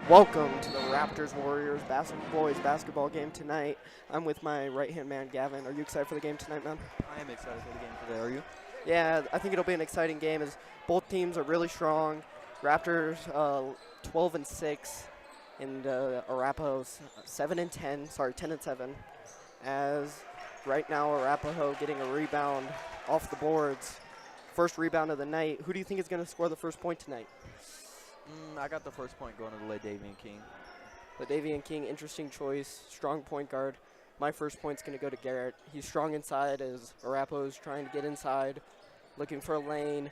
Welcome to the Raptors Warriors boys basketball game tonight. I'm with my right-hand man, Gavin. Are you excited for the game tonight, man? I am excited for the game today. Are you? Yeah, I think it'll be an exciting game as both teams are really strong. Raptors 12 and 6, and Arapahoe 7 and 10. Sorry, 10 and 7. As right now Arapahoe getting a rebound off the boards. First rebound of the night. Who do you think is going to score the first point tonight? I got the first point going to the Ladavian King. Ladavian King, interesting choice, strong point guard. My first point's going to go to Garrett. He's strong inside as Arapahoe's trying to get inside, looking for a lane,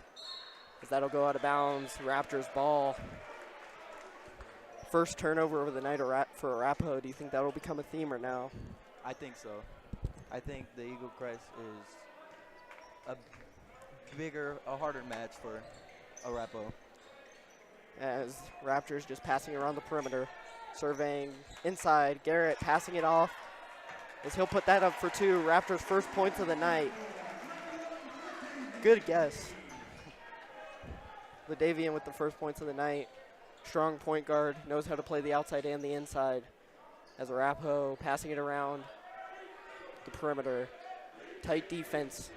as that'll go out of bounds. Raptors ball. First turnover of the night for Arapahoe. Do you think that'll become a theme or no? I think so. I think the Eagle Crest is a harder match for Arapahoe. As Raptors just passing around the perimeter, surveying inside. Garrett passing it off as he'll put that up for two. Raptors' first points of the night. Good guess. Ladavian with the first points of the night. Strong point guard, knows how to play the outside and the inside. As Arapahoe passing it around the perimeter. Tight defense.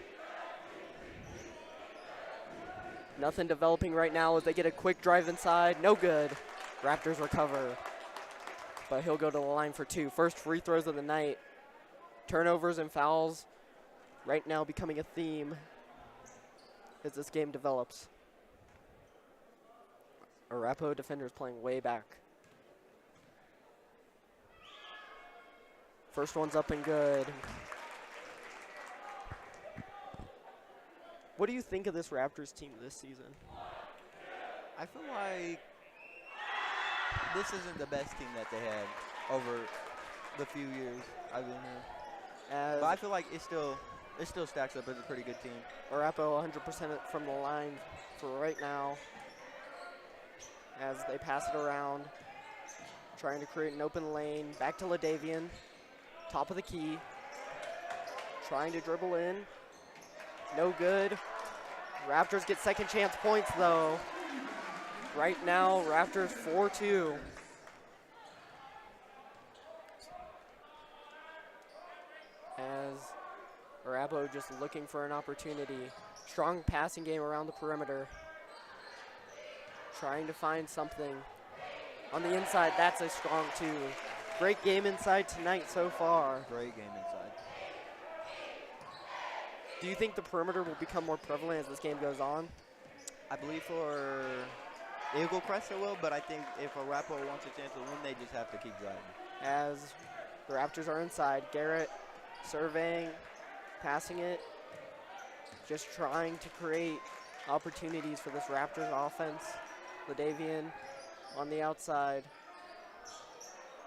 Nothing developing right now as they get a quick drive inside. No good. Raptors recover. But he'll go to the line for two. First free throws of the night. Turnovers and fouls right now becoming a theme as this game develops. Arapahoe defenders playing way back. First one's up and good. What do you think of this Raptors team this season? I feel like this isn't the best team that they had over the few years I've been here. But I feel like it still stacks up as a pretty good team. Arapahoe 100% from the line for right now as they pass it around, trying to create an open lane. Back to Ladavian, top of the key, trying to dribble in. No good. Raptors get second chance points though. Right now, Raptors 4-2. As Arapahoe just looking for an opportunity. Strong passing game around the perimeter. Trying to find something. On the inside, that's a strong two. Great game inside tonight so far. Great game inside. Do you think the perimeter will become more prevalent as this game goes on? I believe for Eagle Crest it will, but I think if Arapahoe wants a chance to win, they just have to keep driving. As the Raptors are inside, Garrett surveying, passing it, just trying to create opportunities for this Raptors offense. Ladavian on the outside.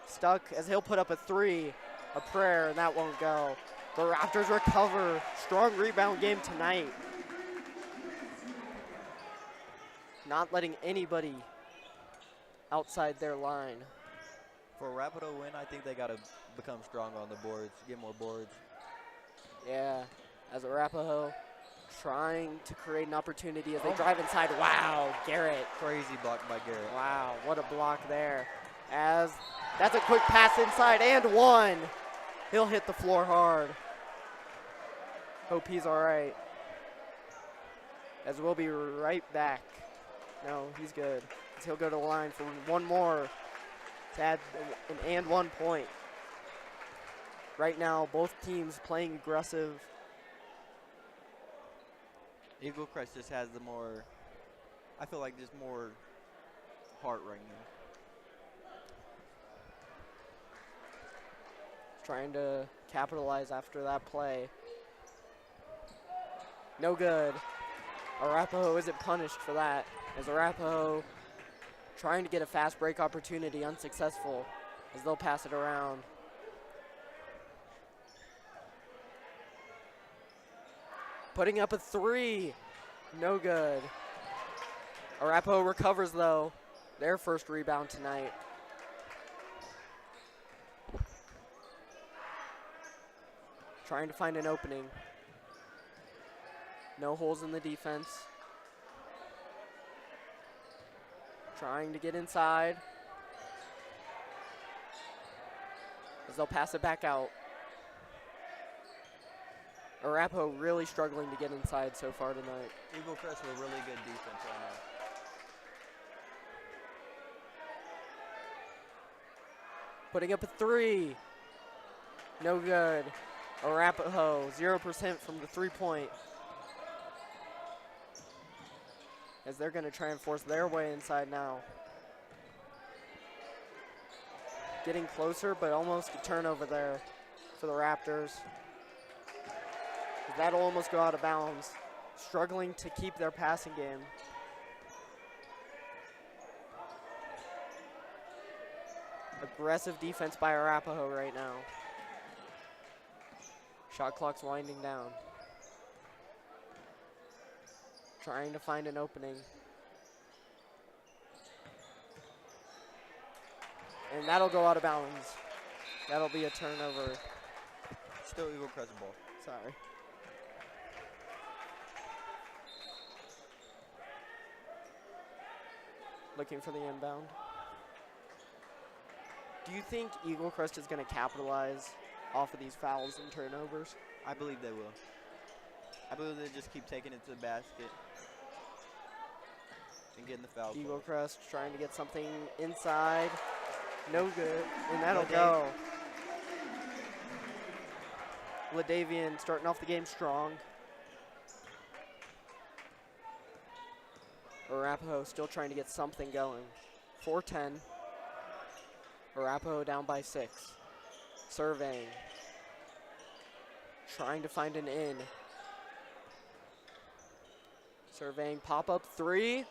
Stuck as he'll put up a three, a prayer, and that won't go. The Raptors recover. Strong rebound game tonight. Not letting anybody outside their line. For Arapahoe to win, I think they got to become strong on the boards, get more boards. Yeah, as Arapahoe trying to create an opportunity as they drive inside. Wow, Garrett. Crazy block by Garrett. Wow, what a block there. As that's a quick pass inside and one. He'll hit the floor hard. Hope he's all right. As we'll be right back. No, he's good. As he'll go to the line for one more to add an and 1 point. Right now, both teams playing aggressive. Eagle Crest just has the more, I feel like there's more heart right now. Trying to capitalize after that play. No good. Arapahoe isn't punished for that. As Arapahoe trying to get a fast break opportunity, unsuccessful, as they'll pass it around. Putting up a three. No good. Arapahoe recovers though. Their first rebound tonight. Trying to find an opening. No holes in the defense. Trying to get inside. they'll pass it back out. Arapahoe really struggling to get inside so far tonight. Eagle Crest with really good defense right now. Putting up a 3. No good. Arapahoe, 0% from the 3-point. As they're going to try and force their way inside now. Getting closer, but almost a turnover there for the Raptors. That'll almost go out of bounds. Struggling to keep their passing game. Aggressive defense by Arapahoe right now. Shot clock's winding down. Trying to find an opening. And that'll go out of bounds. That'll be a turnover. Still Eagle Crest ball. Sorry. Looking for the inbound. Do you think Eagle Crest is going to capitalize off of these fouls and turnovers? I believe they will. I believe they just keep taking it to the basket and getting the foul. Eagle Crest trying to get something inside. No good. And that'll go. LaDavian starting off the game strong. Arapahoe still trying to get something going. 4-10. Arapahoe down by 6. Surveying. Trying to find an in. Surveying pop-up 3.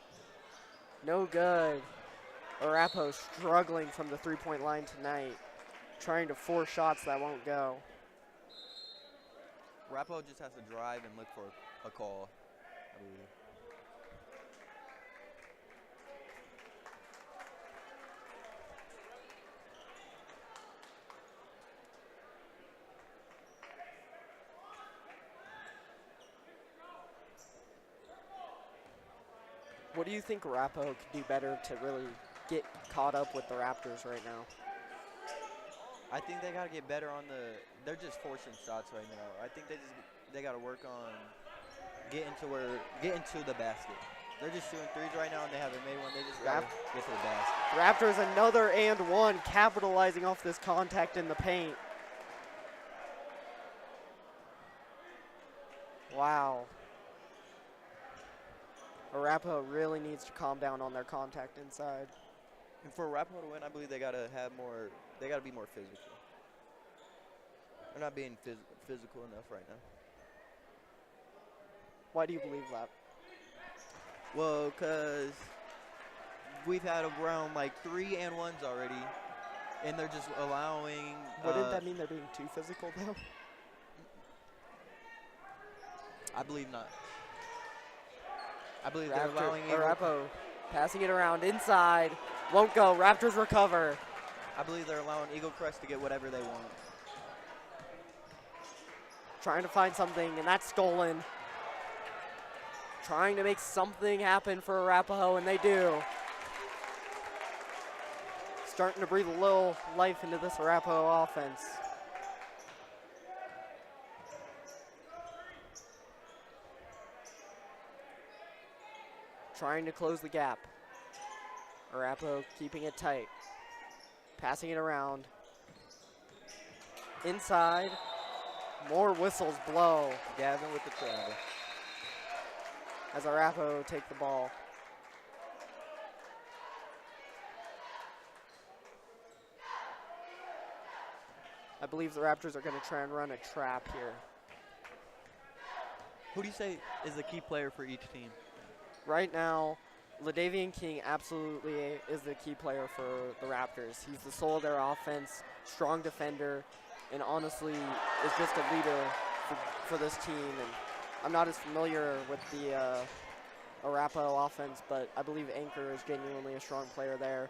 No good. Arapahoe struggling from the 3-point line tonight. Trying to force shots that won't go. Arapahoe just has to drive and look for a call, I believe. What do you think Arapahoe could do better to really get caught up with the Raptors right now? I think they got to get better on the. They're just forcing shots right now. I think they got to work on getting to the basket. They're just shooting threes right now, and they haven't made one. They just got to get to the basket. Raptors another and one, capitalizing off this contact in the paint. Wow. Arapahoe really needs to calm down on their contact inside. And for Arapahoe to win, I believe they got to have more. They got to be more physical. They're not being physical enough right now. Why do you believe that? Well, because we've had around like 3-and-1s already, and they're just allowing. Wouldn't that mean they're being too physical, though? I believe not. I believe they're allowing Arapahoe passing it around inside. Won't go. Raptors recover. I believe they're allowing Eagle Crest to get whatever they want. Trying to find something, and that's stolen. Trying to make something happen for Arapahoe, and they do. Starting to breathe a little life into this Arapahoe offense. Trying to close the gap. Arapahoe keeping it tight. Passing it around. Inside. More whistles blow. Gavin with the travel. As Arapahoe take the ball. I believe the Raptors are going to try and run a trap here. Who do you say is the key player for each team? Right now, LaDavian King absolutely is the key player for the Raptors. He's the soul of their offense, strong defender, and honestly is just a leader for this team. And I'm not as familiar with the Arapahoe offense, but I believe Anchor is genuinely a strong player there.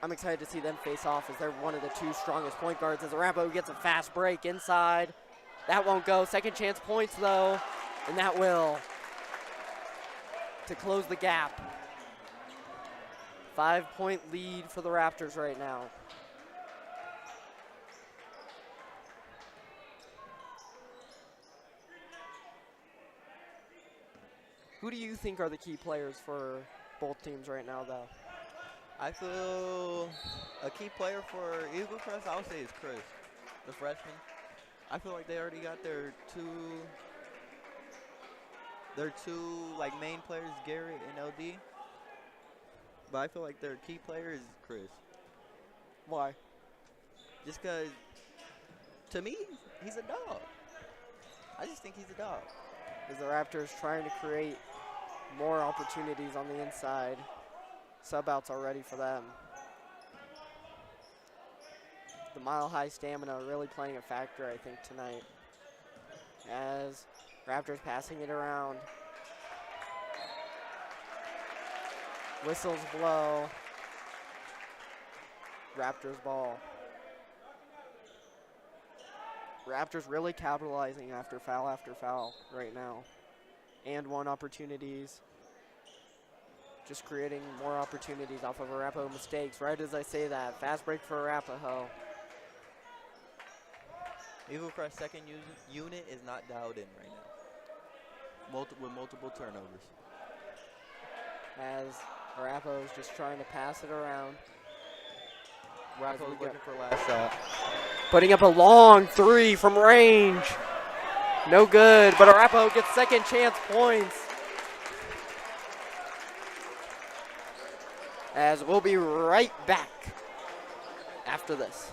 I'm excited to see them face off as they're one of the two strongest point guards as Arapahoe gets a fast break inside. That won't go. Second chance points, though, and that will. To close the gap. 5-point lead for the Raptors right now. Who do you think are the key players for both teams right now, though? I feel a key player for Eagle Crest, I would say, is Chris, the freshman. I feel like they already got their two like main players, Garrett and LD. But I feel like their key player is Chris. Why? Just because, to me, he's a dog. I just think he's a dog. As the Raptors trying to create more opportunities on the inside. Sub-outs are ready for them. The mile-high stamina really playing a factor, I think, tonight. As Raptors passing it around. Whistles blow. Raptors ball. Raptors really capitalizing after foul right now. And one opportunities. Just creating more opportunities off of Arapahoe mistakes. Right as I say that, fast break for Arapahoe. Eagle Crest second unit is not dialed in right now. With multiple turnovers. As Arapahoe is just trying to pass it around. Arapahoe's looking for last shot. Putting up a long three from range. No good, but Arapahoe gets second chance points. As we'll be right back after this.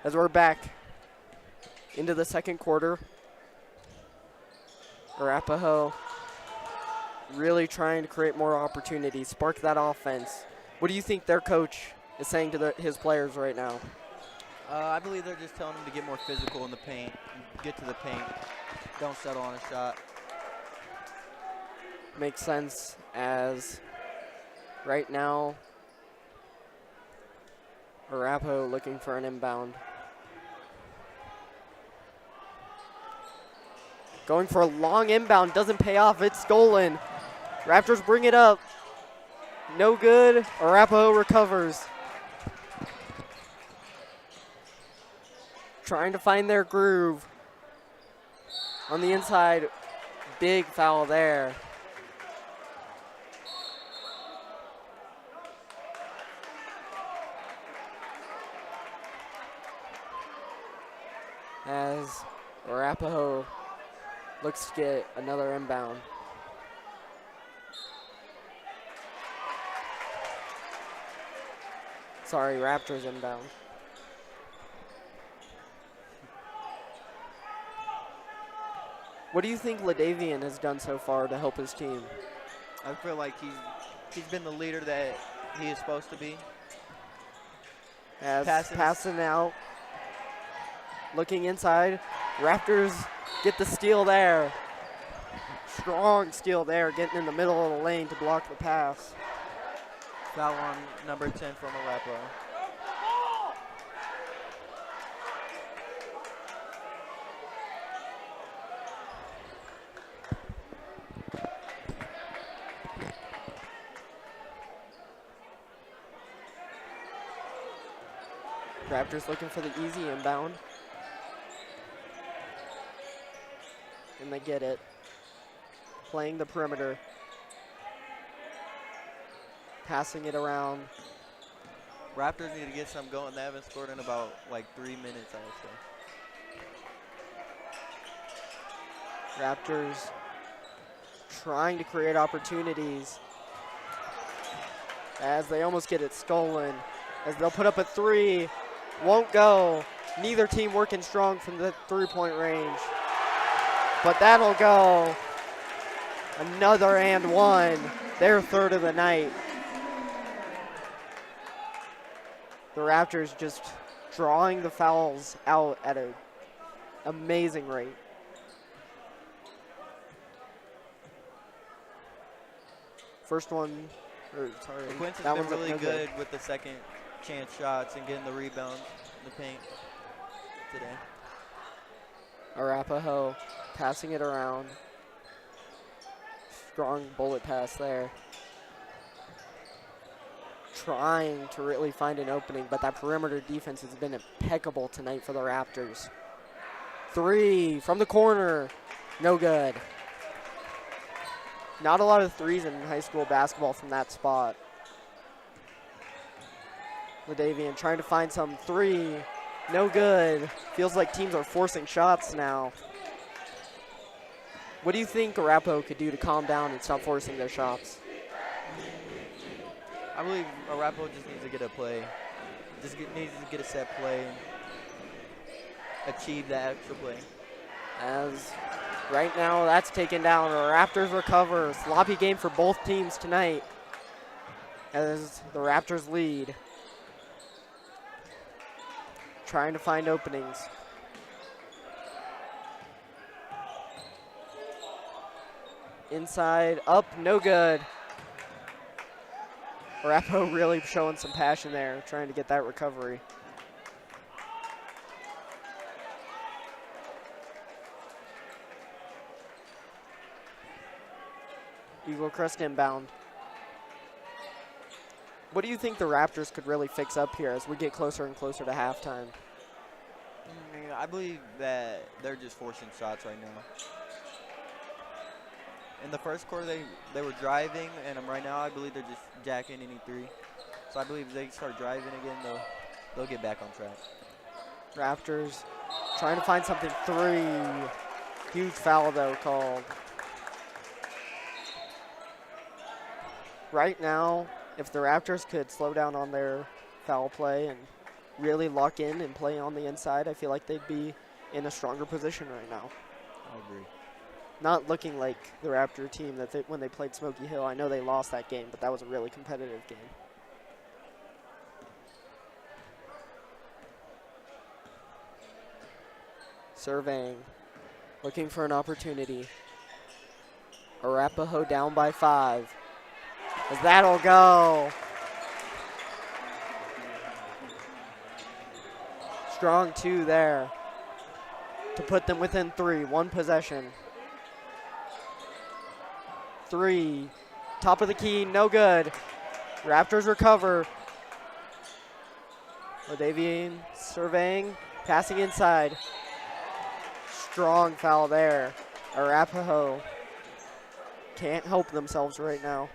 As we're back into the second quarter, Arapahoe really trying to create more opportunities, spark that offense. What do you think their coach is saying to his players right now? I believe they're just telling them to get more physical in the paint, get to the paint, don't settle on a shot. Makes sense, as right now Arapahoe looking for an inbound. Going for a long inbound, doesn't pay off, it's stolen. Raptors bring it up. No good, Arapahoe recovers. Trying to find their groove. On the inside, big foul there. As Arapahoe looks to get another inbound. Sorry, Raptors inbound. What do you think Ladavian has done so far to help his team? I feel like he's been the leader that he is supposed to be. As passing out, looking inside. Raptors get the steal there. Strong steal there, getting in the middle of the lane to block the pass. Foul on number 10 from Arapahoe. Raptors looking for the easy inbound. and they get it. Playing the perimeter. Passing it around. Raptors need to get some going. They haven't scored in about like 3 minutes, I would say. Raptors trying to create opportunities as they almost get it stolen. As they'll put up a three. Won't go. Neither team working strong from the three-point range. But that'll go. Another and one. Their third of the night. The Raptors just drawing the fouls out at an amazing rate. First one, Quincy's that been one's really no good with the second chance shots and getting the rebounds in the paint today. Arapahoe passing it around. Strong bullet pass there. Trying to really find an opening, but that perimeter defense has been impeccable tonight for the Raptors. Three from the corner, no good. Not a lot of threes in high school basketball from that spot. Ladavian trying to find some three, no good. Feels like teams are forcing shots now. What do you think Arapahoe could do to calm down and stop forcing their shots? I believe Arapahoe just needs to get a play. Needs to get a set play and achieve that extra play. As right now that's taken down. The Raptors recover. Sloppy game for both teams tonight as the Raptors lead. Trying to find openings. Inside, up, no good. Arapahoe really showing some passion there, trying to get that recovery. Eagle Crest inbound. What do you think the Raptors could really fix up here as we get closer and closer to halftime? I believe that they're just forcing shots right now. In the first quarter, they were driving, and right now I believe they're just jacking any three. So I believe if they start driving again, they'll get back on track. Raptors trying to find something three. Huge foul, though, called. Right now, if the Raptors could slow down on their foul play and really lock in and play on the inside, I feel like they'd be in a stronger position right now. I agree. Not looking like the Raptor team that when they played Smoky Hill. I know they lost that game, but that was a really competitive game. Surveying, looking for an opportunity. Arapahoe down by 5. As that'll go. Strong 2 there to put them within 3. One possession. 3, top of the key, no good. Raptors recover. Ladavian surveying, passing inside. Strong foul there. Arapahoe can't help themselves right now.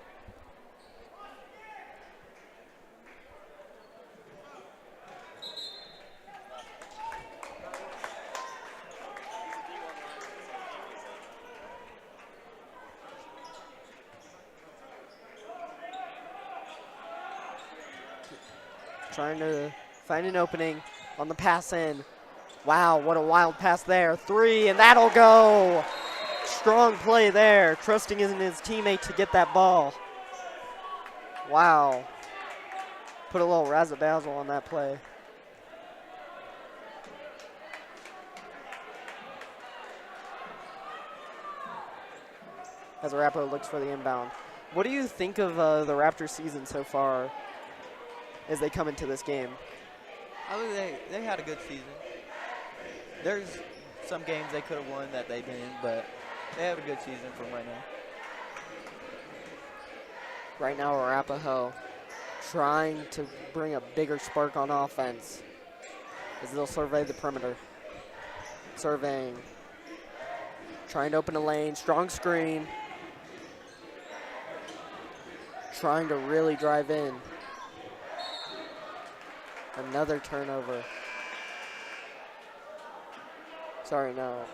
Trying to find an opening on the pass in. Wow, what a wild pass there. 3, and that'll go. Strong play there, trusting in his teammate to get that ball. Wow. Put a little razzle-dazzle on that play. As Arapahoe looks for the inbound. What do you think of the Raptors season so far as they come into this game? I think they had a good season. There's some games they could have won that they didn't, but they have a good season from right now. Right now, Arapahoe trying to bring a bigger spark on offense as they'll survey the perimeter. Surveying. Trying to open a lane, strong screen. Trying to really drive in. Another turnover. Sorry, no.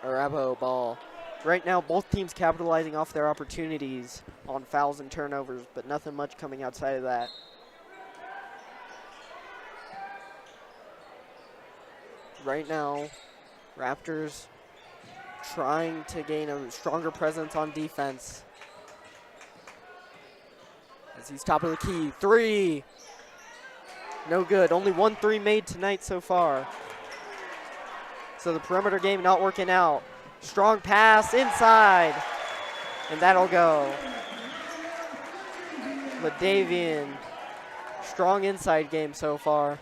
Arapahoe ball. Right now, both teams capitalizing off their opportunities on fouls and turnovers, but nothing much coming outside of that. Right now, Raptors trying to gain a stronger presence on defense. As he's top of the key. 3. No good. Only 1 3 made tonight so far. So the perimeter game not working out. Strong pass inside. And that'll go. LaDavian. Strong inside game so far.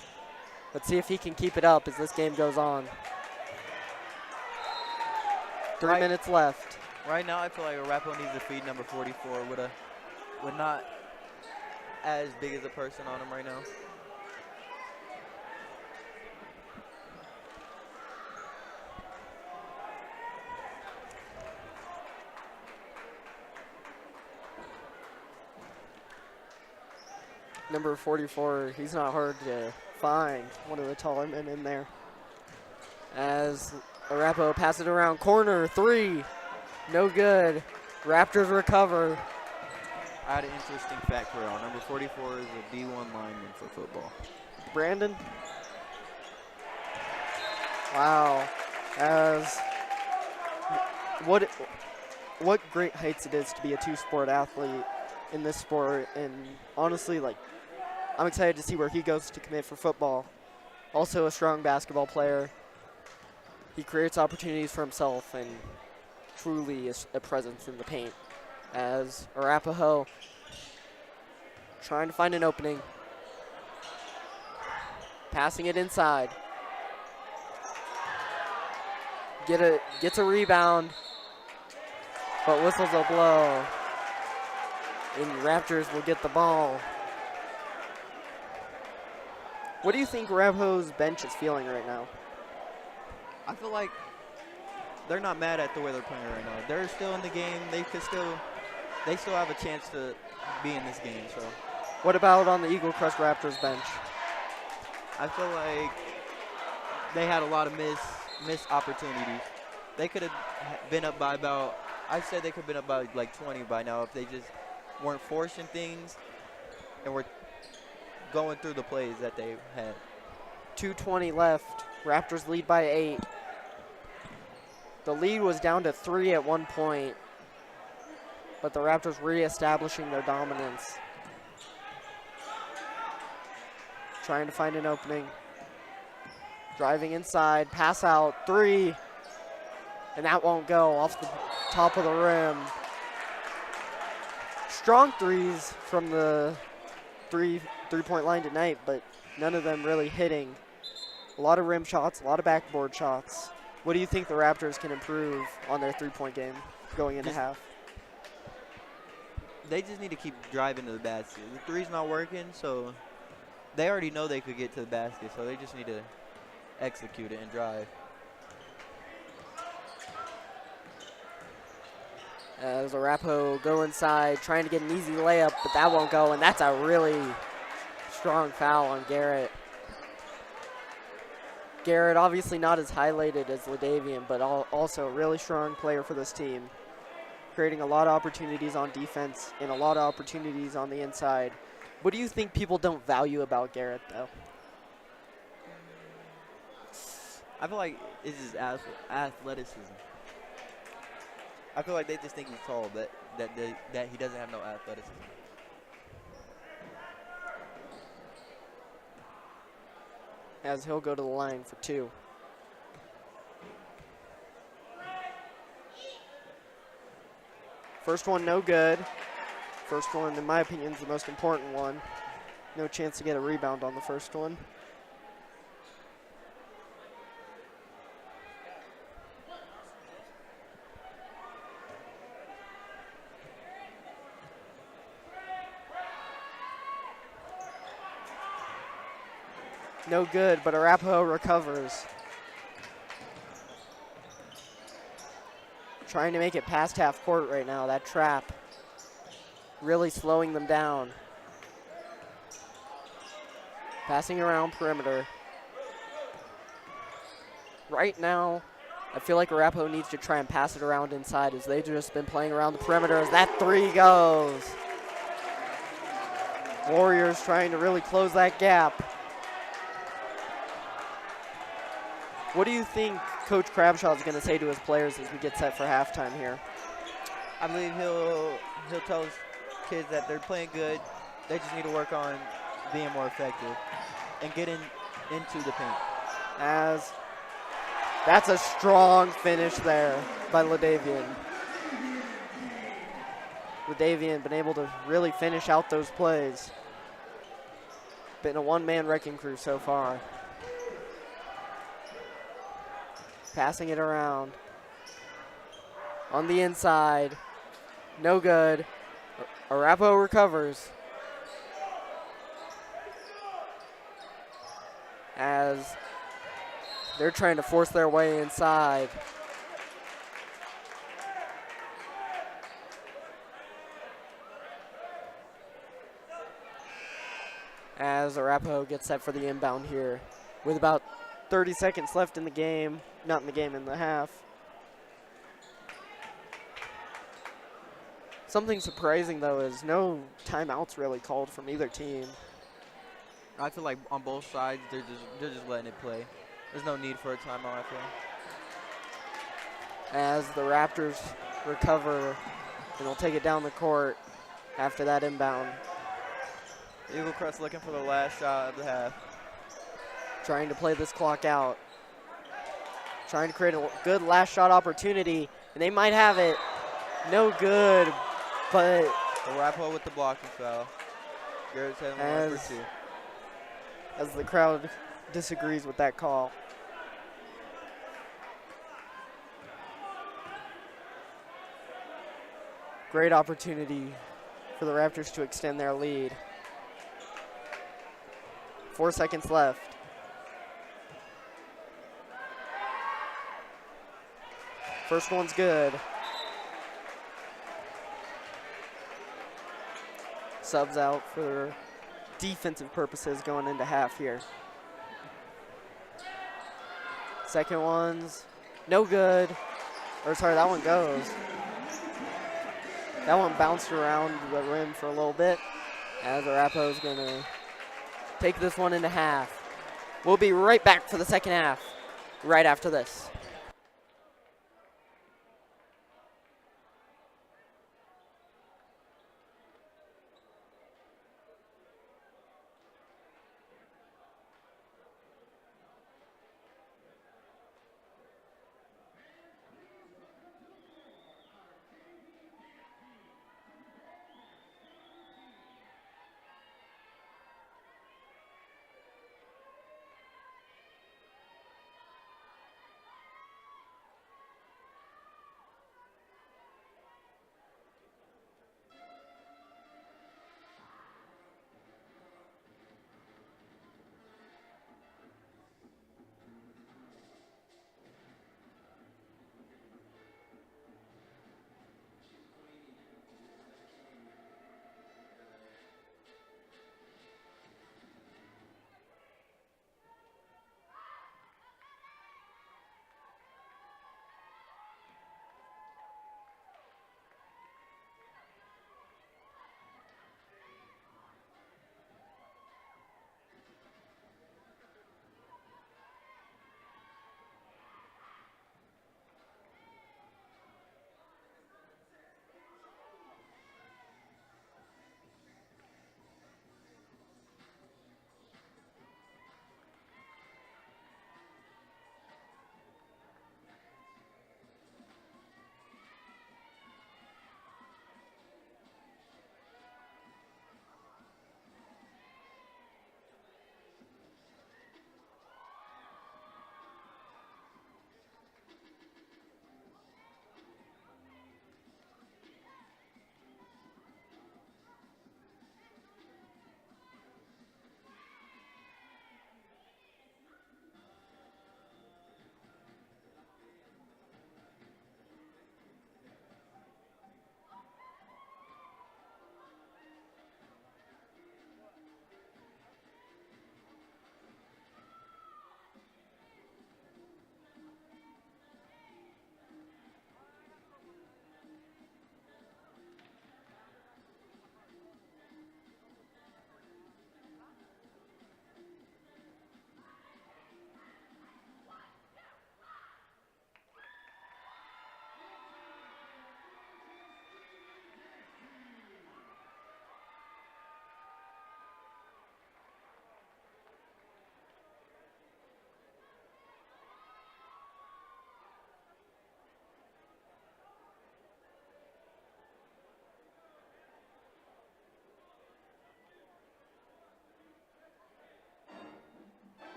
Let's see if he can keep it up as this game goes on. 3 minutes left. Right now, I feel like Arapahoe needs to feed number 44 with not as big as a person on him right now. Number 44, he's not hard to find. One of the taller men in there. As Arapahoe passes it around, corner, 3, no good. Raptors recover. I had an interesting fact for y'all. Number 44 is a D1 lineman for football. Brandon. Wow. As what great heights it is to be a two-sport athlete in this sport, and honestly, like, I'm excited to see where he goes to commit for football. Also a strong basketball player. He creates opportunities for himself and truly is a presence in the paint. As Arapahoe trying to find an opening. Passing it inside. Gets a rebound, but whistles a blow. And Raptors will get the ball. What do you think Arapahoe's bench is feeling right now? I feel like they're not mad at the way they're playing right now. They're still in the game. They still have a chance to be in this game. So, what about on the Eagle Crush Raptors bench? I feel like they had a lot of missed opportunities. They could have been up by about, I'd say they could have been up by like 20 by now if they just weren't forcing things and were going through the plays that they had. 2:20 left. Raptors lead by 8. The lead was down to 3 at one point, but the Raptors reestablishing their dominance. Trying to find an opening. Driving inside, pass out, 3. And that won't go, off the top of the rim. Strong threes from the three-point line tonight, but none of them really hitting. A lot of rim shots, a lot of backboard shots. What do you think the Raptors can improve on their three-point game going into half? They just need to keep driving to the basket. The three's not working, so they already know they could get to the basket, so they just need to execute it and drive. As Arapahoe go inside, trying to get an easy layup, but that won't go, and that's a really strong foul on Garrett. Garrett obviously not as highlighted as LaDavian, but also a really strong player for this team, creating a lot of opportunities on defense and a lot of opportunities on the inside. What do you think people don't value about Garrett, though? I feel like it's his athleticism. I feel like they just think he's tall, that he doesn't have no athleticism. As he'll go to the line for 2. First one, no good. First one, in my opinion, is the most important one. No chance to get a rebound on the first one. No good, but Arapahoe recovers. trying to make it past half court right now. That trap really slowing them down. Passing around perimeter. Right now, I feel like Arapahoe needs to try and pass it around inside as they've just been playing around the perimeter as that three goes. Warriors trying to really close that gap. What do you think Coach Crabshaw is going to say to his players as we get set for halftime here? I believe he'll tell his kids that they're playing good. They just need to work on being more effective and getting into the paint. As that's a strong finish there by LaDavian. LaDavian been able to really finish out those plays. Been a one-man wrecking crew so far. Passing it around. On the inside. No good. Arapahoe recovers. As they're trying to force their way inside. As Arapahoe gets set for the inbound here with about 30 seconds left in the game. Not in the game, in the half. Something surprising, though, is no timeouts really called from either team. I feel like on both sides, they're just letting it play. There's no need for a timeout, I feel. As the Raptors recover, and they'll take it down the court after that inbound. Eagle Crest looking for the last shot of the half. Trying to play this clock out. Trying to create a good last shot opportunity, and they might have it. No good, but Arapahoe with the blocking foul. Garrett's heading one for two. As the crowd disagrees with that call. Great opportunity for the Raptors to extend their lead. 4 seconds left. First one's good. Subs out for defensive purposes going into half here. Second one's no good. Or sorry, that one goes. That one bounced around the rim for a little bit as Arapahoe's going to take this one into half. We'll be right back for the second half right after this.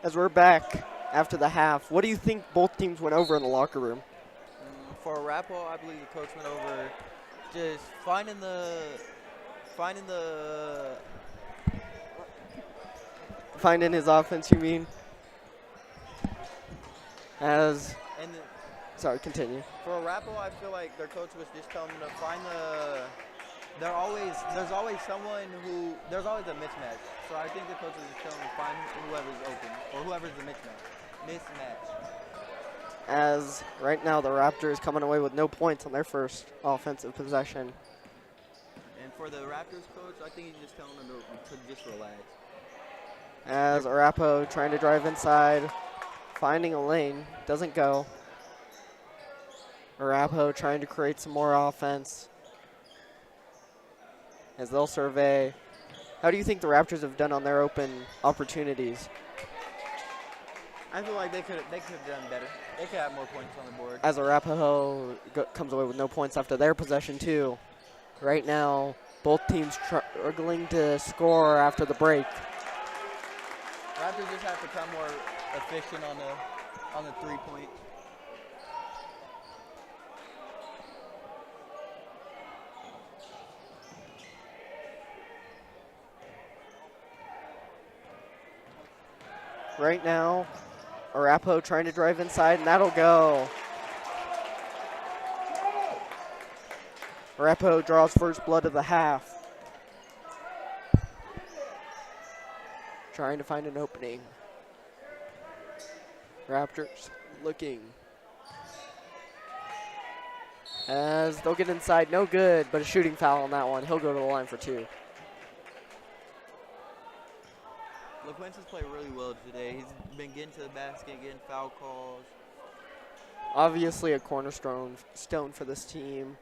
As we're back after the half, what do you think both teams went over in the locker room? For Arapahoe, I believe the coach went over just Finding his offense, you mean? Sorry, continue. For Arapahoe, I feel like their coach was just telling them to find the. There's always a mismatch. So I think the coach was just telling them to find whoever's open or whoever's the mismatch. As right now the Raptors coming away with no points on their first offensive possession. And for the Raptors coach, I think he's just telling them to just relax. As Arapahoe trying to drive inside, finding a lane, doesn't go. Arapahoe trying to create some more offense as they'll survey. How do you think the Raptors have done on their open opportunities? I feel like they could have done better. They could have more points on the board. As Arapahoe comes away with no points after their possession too. Right now, both teams struggling to score after the break. Raptors just have to become more efficient on the 3-point. Right now, Arapahoe trying to drive inside, and that'll go. Arapahoe draws first blood of the half. Trying to find an opening. Raptors looking. As they'll get inside, no good, but a shooting foul on that one. He'll go to the line for 2. LaQuince's played really well today. He's been getting to the basket, getting foul calls. Obviously a cornerstone for this team.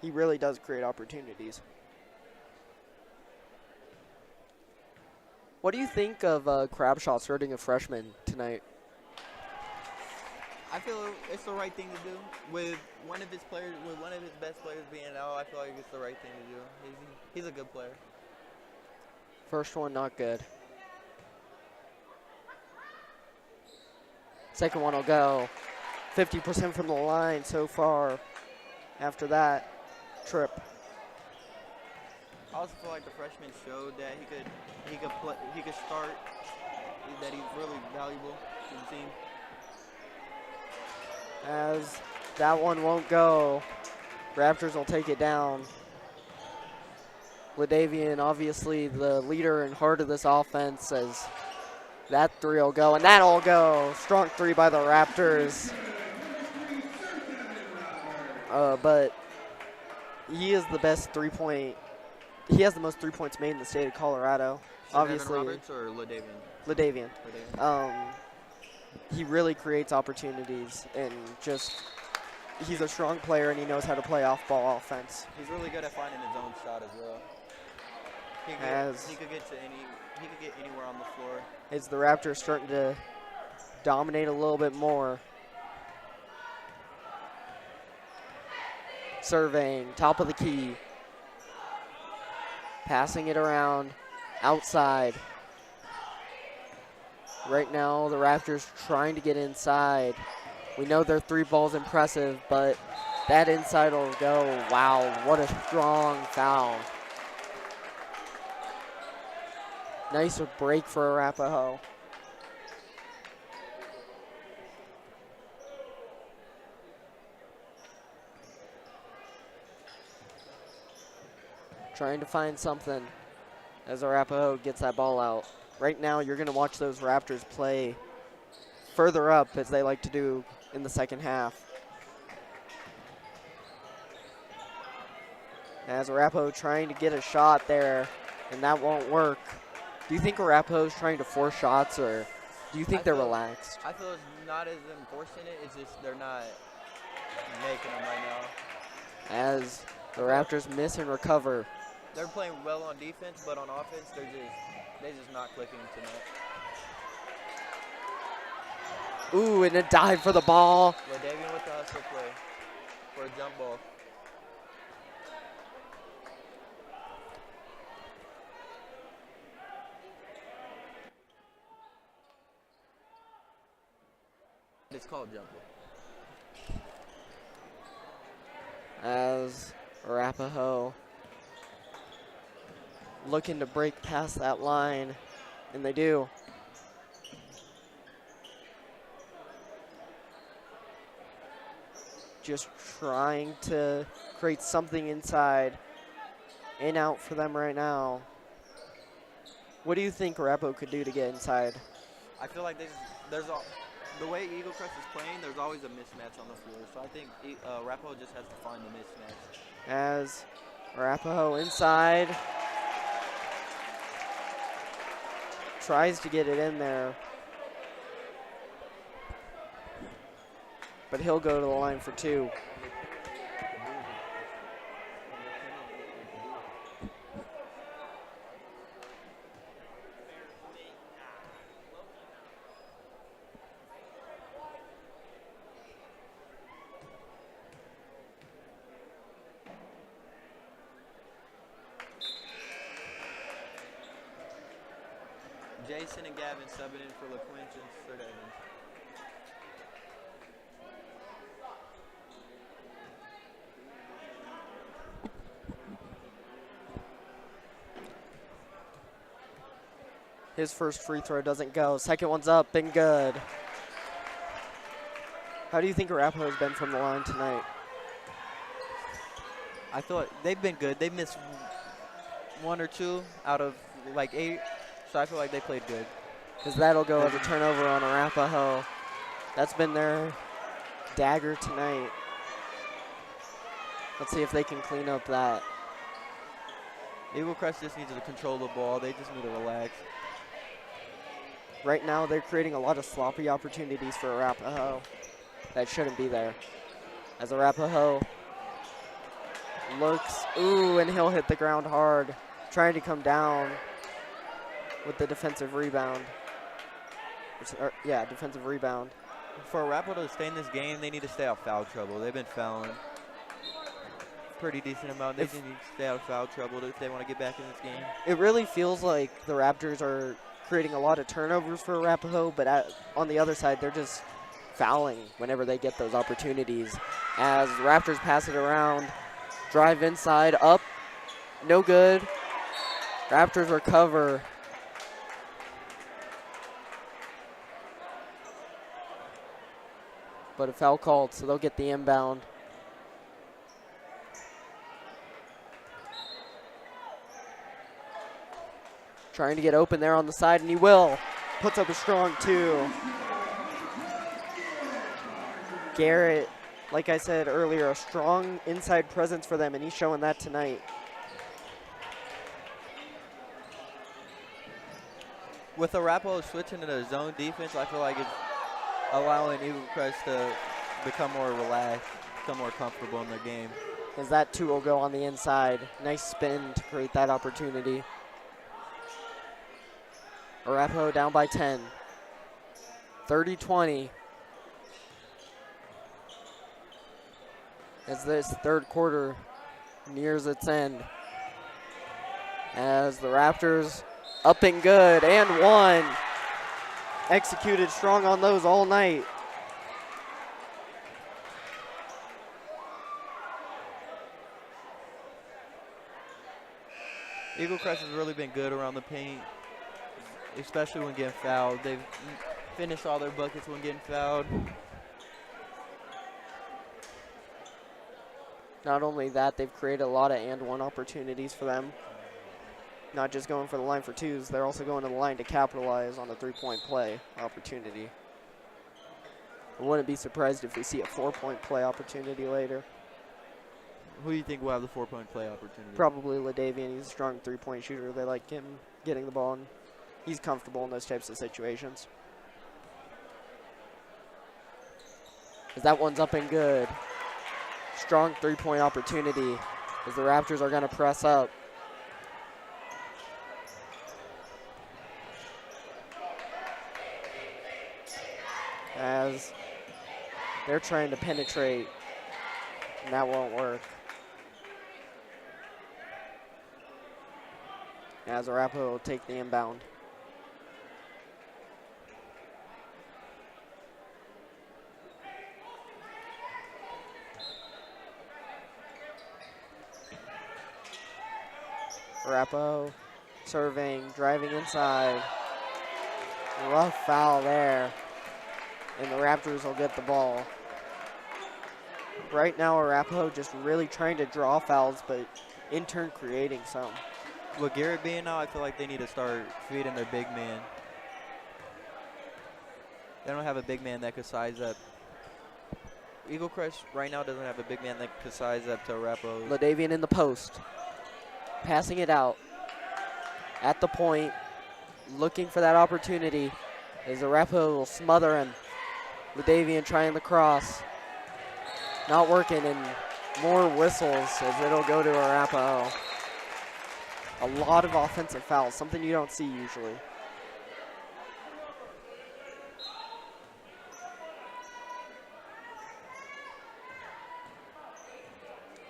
He really does create opportunities. What do you think of Crabshaw starting a freshman tonight? I feel it's the right thing to do. With one of his best players being out, I feel like it's the right thing to do. He's a good player. First one, not good. Second one will go. 50% from the line so far. After that trip. I also feel like the freshman showed that he could start, that he's really valuable to the team. As that one won't go, Raptors will take it down. LaDavian, obviously the leader and heart of this offense, as that 3 will go, and that'll go. Strong 3 by the Raptors. But he is the best 3-point. He has the most 3 points made in the state of Colorado. Obviously, Roberts or LaDavian. He really creates opportunities, and he's a strong player, and he knows how to play off-ball offense. He's really good at finding his own shot as well. He could get anywhere on the floor. As the Raptors starting to dominate a little bit more. Surveying, top of the key. Passing it around, outside. Right now, the Raptors trying to get inside. We know their 3 ball's impressive, but that inside will go. Wow, what a strong foul. Nice break for Arapahoe. Trying to find something as Arapahoe gets that ball out. Right now, you're going to watch those Raptors play further up, as they like to do in the second half. As Arapahoe trying to get a shot there, and that won't work. Do you think Arapahoe's trying to force shots, or do you think they're relaxed? I feel it's not as them forcing it, it's just they're not making them right now. As the Raptors miss and recover. They're playing well on defense, but on offense, they're just not clicking tonight. Ooh, and a dive for the ball. LaDavian with the hustle play for a jump ball. called jumper. As Arapahoe looking to break past that line, and they do. Just trying to create something inside. In out for them right now. What do you think Arapahoe could do to get inside? I feel like the way Eagle Crest is playing, there's always a mismatch on the floor. So I think Arapahoe just has to find the mismatch. As Arapahoe inside. Tries to get it in there. But he'll go to the line for two. Jason and Gavin subbing in for LaQuince and Sir Evans. His first free throw doesn't go. Second one's up and good. How do you think Arapahoe's been from the line tonight? I thought they've been good. They missed 1 or 2 out of like 8, so I feel like they played good. Because that'll go as a turnover on Arapahoe. That's been their dagger tonight. Let's see if they can clean up that. Eagle Crest just needs to control the ball. They just need to relax. Right now, they're creating a lot of sloppy opportunities for Arapahoe that shouldn't be there. As Arapahoe looks, ooh, and he'll hit the ground hard, trying to come down with the defensive rebound. Defensive rebound. For Arapahoe to stay in this game, they need to stay out of foul trouble. They've been fouling pretty decent amount. They just need to stay out of foul trouble if they want to get back in this game. It really feels like the Raptors are creating a lot of turnovers for Arapahoe, but on the other side, they're just fouling whenever they get those opportunities. As Raptors pass it around, drive inside, up, no good. Raptors recover. But a foul called, so they'll get the inbound. Trying to get open there on the side, and he will. Puts up a strong 2. Garrett, like I said earlier, a strong inside presence for them, and he's showing that tonight. With Arapahoe switching to the zone defense, I feel like it's allowing Eagle Crest to become more relaxed, become more comfortable in their game. As that 2 will go on the inside. Nice spin to create that opportunity. Arapahoe down by 10. 30-20. As this third quarter nears its end. As the Raptors up and good, and 1. Executed strong on those all night. Eagle Crest has really been good around the paint, especially when getting fouled. They've finished all their buckets when getting fouled. Not only that, they've created a lot of and-one opportunities for them. Not just going for the line for 2s, they're also going to the line to capitalize on the 3-point play opportunity. I wouldn't be surprised if we see a 4-point play opportunity later. Who do you think will have the 4-point play opportunity? Probably LaDavian. He's a strong 3-point shooter. They like him getting the ball, and he's comfortable in those types of situations. As that one's up and good. Strong 3-point opportunity as the Raptors are going to press up. As they're trying to penetrate, and that won't work. As Arapahoe will take the inbound. Arapahoe serving, driving inside. Rough foul there. And the Raptors will get the ball. Right now, Arapahoe just really trying to draw fouls, but in turn creating some. With Garrett being out, I feel like they need to start feeding their big man. They don't have a big man that could size up. Eagle Crest right now doesn't have a big man that could size up to Arapahoe. LaDavian in the post. Passing it out. At the point. Looking for that opportunity. As Arapahoe will smother him. LaDavian trying the cross. Not working, and more whistles as it'll go to Arapahoe. A lot of offensive fouls, something you don't see usually.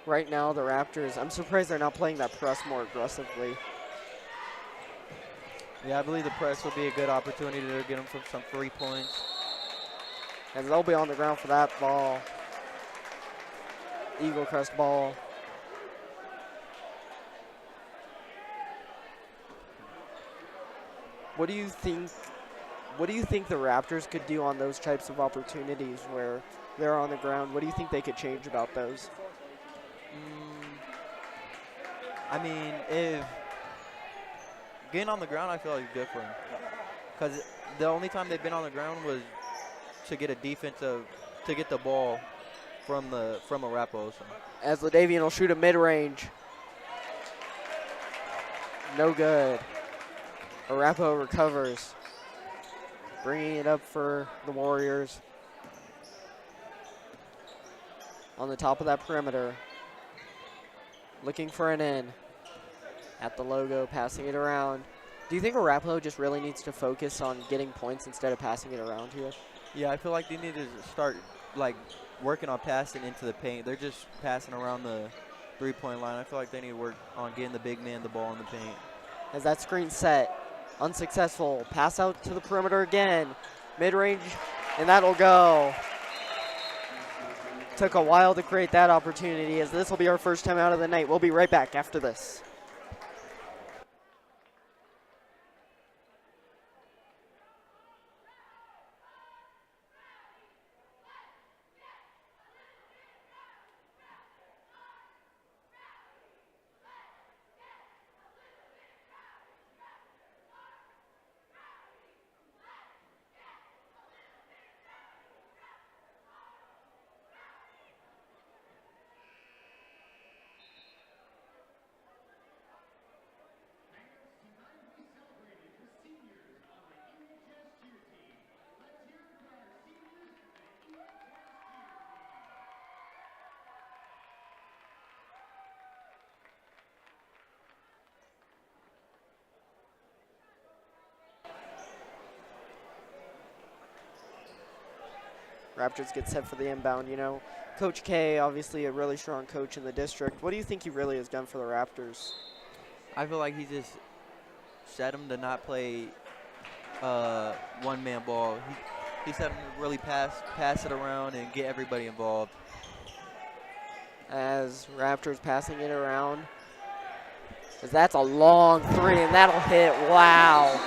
Right now, the Raptors, I'm surprised they're not playing that press more aggressively. Yeah, I believe the press will be a good opportunity to get them from some 3 points. And they'll be on the ground for that ball. Eagle Crest ball. What do you think the Raptors could do on those types of opportunities where they're on the ground? What do you think they could change about those? I mean, if getting on the ground, I feel like it's good for them. Because the only time they've been on the ground was to get a defensive, to get the ball from Arapahoe. So. As LaDavian will shoot a mid-range. No good. Arapahoe recovers. Bringing it up for the Warriors. On the top of that perimeter. Looking for an in. At the logo, passing it around. Do you think Arapahoe just really needs to focus on getting points instead of passing it around here? Yeah, I feel like they need to start working on passing into the paint. They're just passing around the 3-point line. I feel like they need to work on getting the big man the ball in the paint. As that screen set, unsuccessful. Pass out to the perimeter again. Mid-range, and that'll go. Took a while to create that opportunity, as this will be our first time out of the night. We'll be right back after this. Raptors get set for the inbound. You know, Coach K, obviously a really strong coach in the district. What do you think he really has done for the Raptors? I feel like he just set them to not play one-man ball. He set them to really pass it around and get everybody involved. As Raptors passing it around. As that's a long three, and that'll hit. Wow.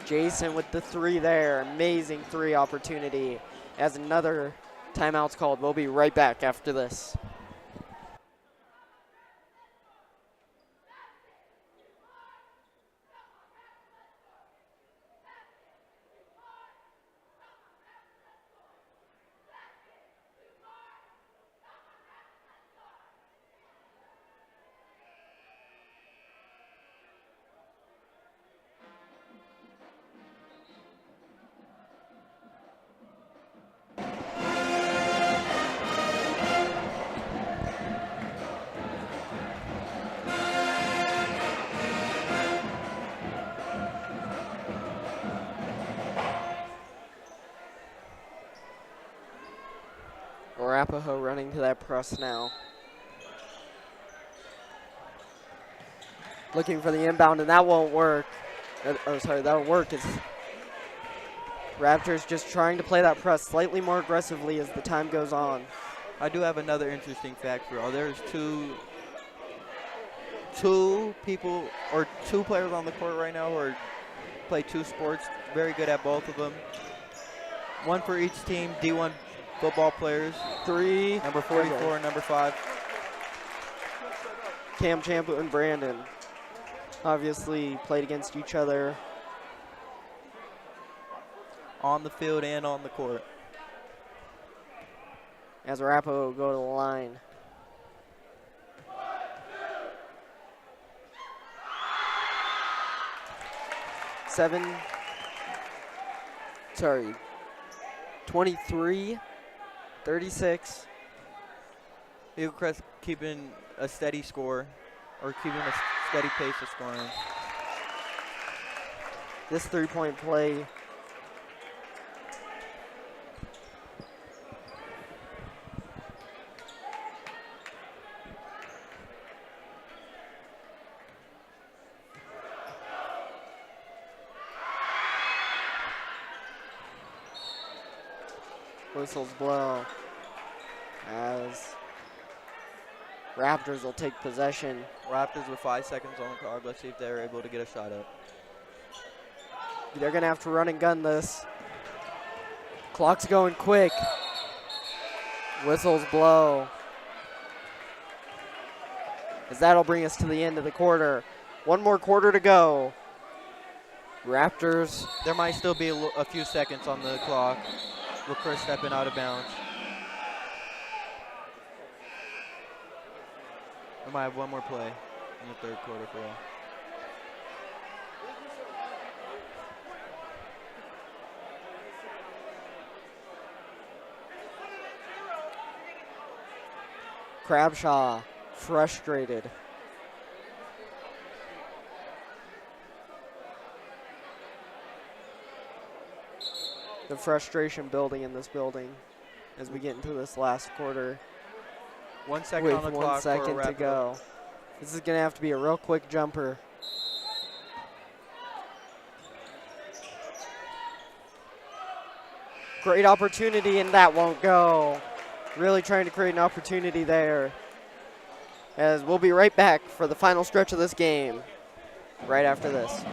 Jason with the three there. Amazing three opportunity. As another timeout's called. We'll be right back after this. Arapahoe running to that press now. Looking for the inbound, and that won't work. Oh, sorry, that'll work. Raptors just trying to play that press slightly more aggressively as the time goes on. I do have another interesting fact for all. There's two people or two players on the court right now who play two sports, very good at both of them. One for each team, D1 football players. Three. Number 44 and number 5. Cam Champa and Brandon obviously played against each other. On the field and on the court. As Arapahoe go to the line. Seven. 23, 36. Eagle Crest keeping a steady score, or keeping a steady pace of scoring. This three-point play whistles blow as Raptors will take possession. Raptors with 5 seconds on the clock. Let's see if they're able to get a shot up. They're going to have to run and gun this. Clock's going quick. Whistles blow. As that'll bring us to the end of the quarter. One more quarter to go. Raptors. There might still be a few seconds on the clock. With Chris stepping out of bounds. We might have one more play in the third quarter for all. Crabshaw frustrated. The frustration building in this building as we get into this last quarter. 1 second on the clock. 1 second to go. This is going to have to be a real quick jumper. Great opportunity, and that won't go. Really trying to create an opportunity there. As we'll be right back for the final stretch of this game right after this.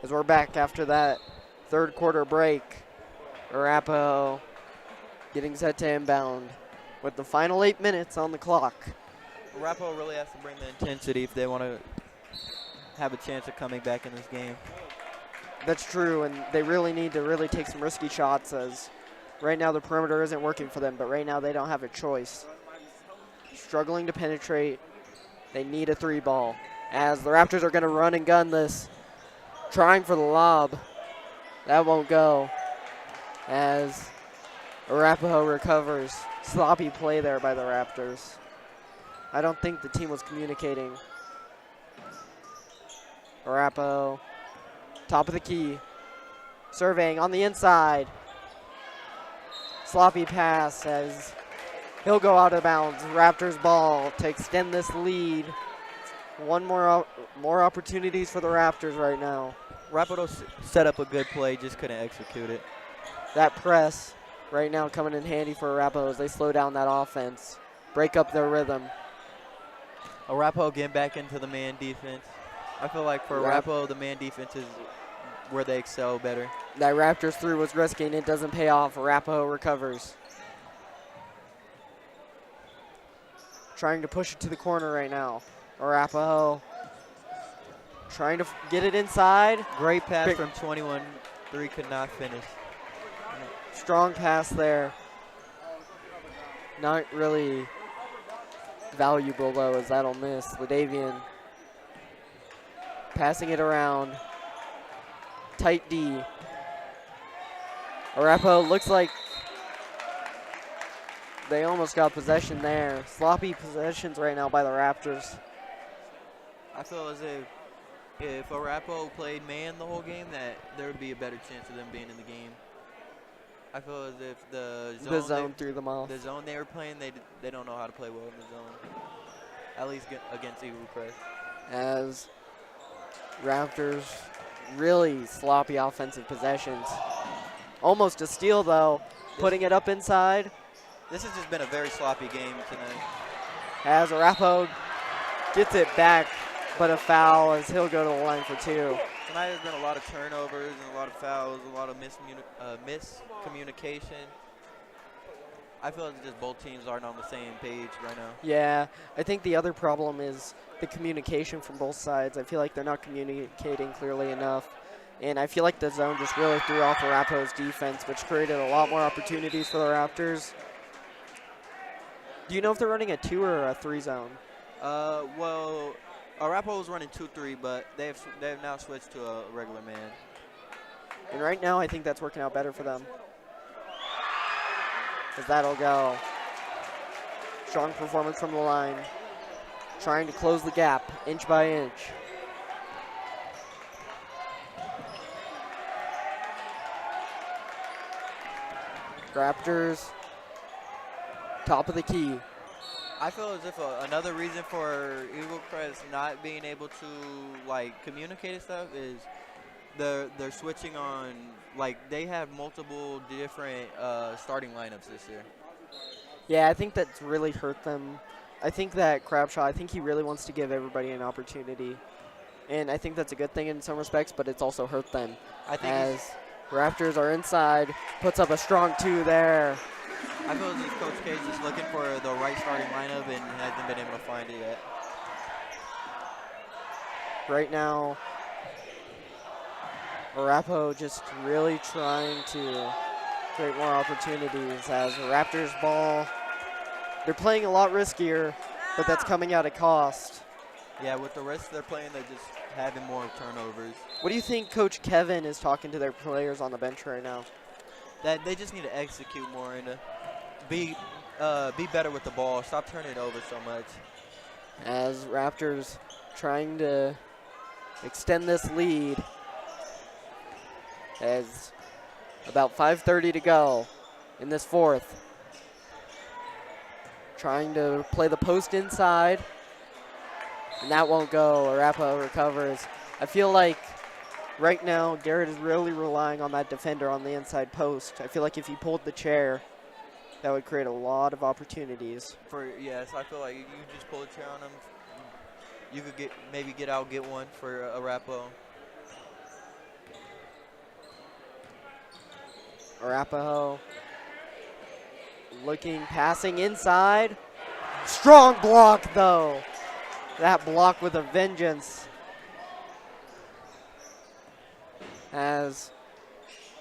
As we're back after that third quarter break, Arapahoe getting set to inbound with the final 8 minutes on the clock. Arapahoe really has to bring the intensity if they want to have a chance of coming back in this game. That's true, and they really need to really take some risky shots as right now the perimeter isn't working for them, but right now they don't have a choice. Struggling to penetrate. They need a three ball as the Raptors are going to run and gun this. Trying for the lob. That won't go as Arapahoe recovers. Sloppy play there by the Raptors. I don't think the team was communicating. Arapahoe, top of the key. Surveying on the inside. Sloppy pass as he'll go out of bounds. Raptors ball to extend this lead. One more opportunities for the Raptors right now. Arapahoe set up a good play, just couldn't execute it. That press right now coming in handy for Arapahoe as they slow down that offense, break up their rhythm. Arapahoe getting back into the man defense. I feel like for Arapahoe, the man defense is where they excel better. That Raptors 3 was risky and it doesn't pay off. Arapahoe recovers. Trying to push it to the corner right now. Arapahoe trying to get it inside. Great pass from 21. 3 could not finish. Strong pass there. Not really valuable though, as that'll miss. Ladavian passing it around. Tight D. Arapahoe looks like they almost got possession there. Sloppy possessions right now by the Raptors. I feel as if Arapahoe played man the whole game, that there would be a better chance of them being in the game. I feel as if the zone threw them off. The zone they were playing, they don't know how to play well in the zone. At least against Eagle Crest. As Raptors really sloppy offensive possessions. Almost a steal though, putting it up inside. This has just been a very sloppy game tonight. As Arapahoe gets it back, but a foul as he'll go to the line for 2. Tonight there's been a lot of turnovers and a lot of fouls, a lot of miscommunication. I feel like just both teams aren't on the same page right now. Yeah, I think the other problem is the communication from both sides. I feel like they're not communicating clearly enough. And I feel like the zone just really threw off Arapahoe's defense, which created a lot more opportunities for the Raptors. Do you know if they're running a 2 or a 3 zone? Well, Arapahoe was running 2-3, but they've now switched to a regular man. And right now, I think that's working out better for them. As that'll go. Strong performance from the line. Trying to close the gap, inch by inch. Raptors, top of the key. I feel as if another reason for Eagle Crest not being able to communicate and stuff is they're switching on, they have multiple different starting lineups this year. Yeah, I think that's really hurt them. I think that Crabshaw, he really wants to give everybody an opportunity. And I think that's a good thing in some respects, but it's also hurt them. I think as Raptors are inside, puts up a strong 2 there. I feel as if Coach K is just looking for the right starting lineup and hasn't been able to find it yet. Right now, Arapahoe just really trying to create more opportunities as the Raptors ball. They're playing a lot riskier, but that's coming at a cost. Yeah, with the rest they're playing, they're just having more turnovers. What do you think Coach Kevin is talking to their players on the bench right now? That they just need to execute more and be better with the ball. Stop turning it over so much. As Raptors trying to extend this lead. As about 5:30 to go in this fourth. Trying to play the post inside. And that won't go. Arapahoe recovers. I feel like right now Garrett is really relying on that defender on the inside post. I feel like if he pulled the chair, that would create a lot of opportunities. Yes, I feel like you just pull a chair on him. You could maybe get one for Arapahoe. Arapahoe looking, passing inside. Strong block though. That block with a vengeance. As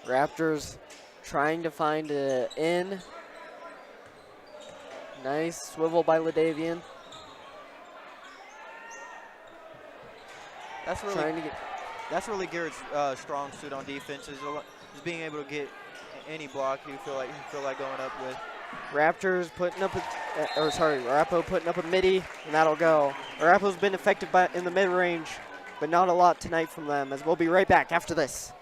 Raptors trying to find an in. Nice swivel by Ladavian. That's really Garrett's strong suit on defense is being able to get any block you feel like going up with. Raptors putting up Arapahoe putting up a midi, and that'll go. Arapahoe's been effective in the mid-range, but not a lot tonight from them, as we'll be right back after this.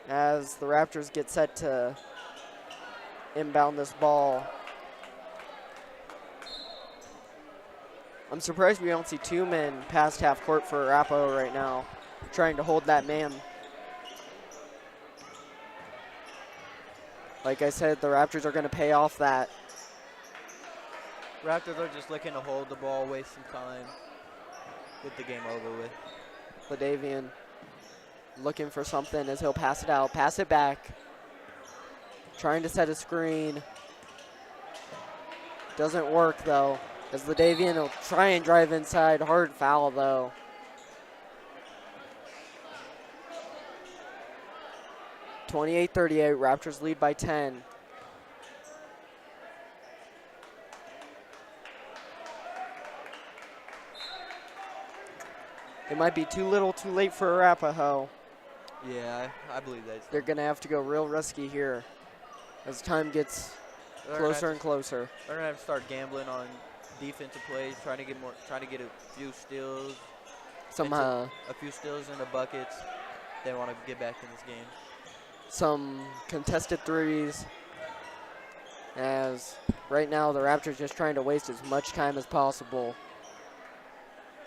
as the Raptors get set to inbound this ball. I'm surprised we don't see 2 men past half court for Arapahoe right now, trying to hold that man. Like I said, the Raptors are going to pay off that. Raptors are just looking to hold the ball, waste some time, get the game over with. LaDavian looking for something as he'll pass it out, pass it back. Trying to set a screen. Doesn't work though, as LaDavian will try and drive inside. Hard foul though. (28-38), Raptors lead by 10. It might be too little too late for Arapahoe. Yeah, I believe that. They're going to have to go real risky here as time gets closer and closer. They're going to have to start gambling on defensive plays, trying to get a few steals. A few steals in the buckets. They want to get back in this game. Some contested threes, as right now the Raptors just trying to waste as much time as possible.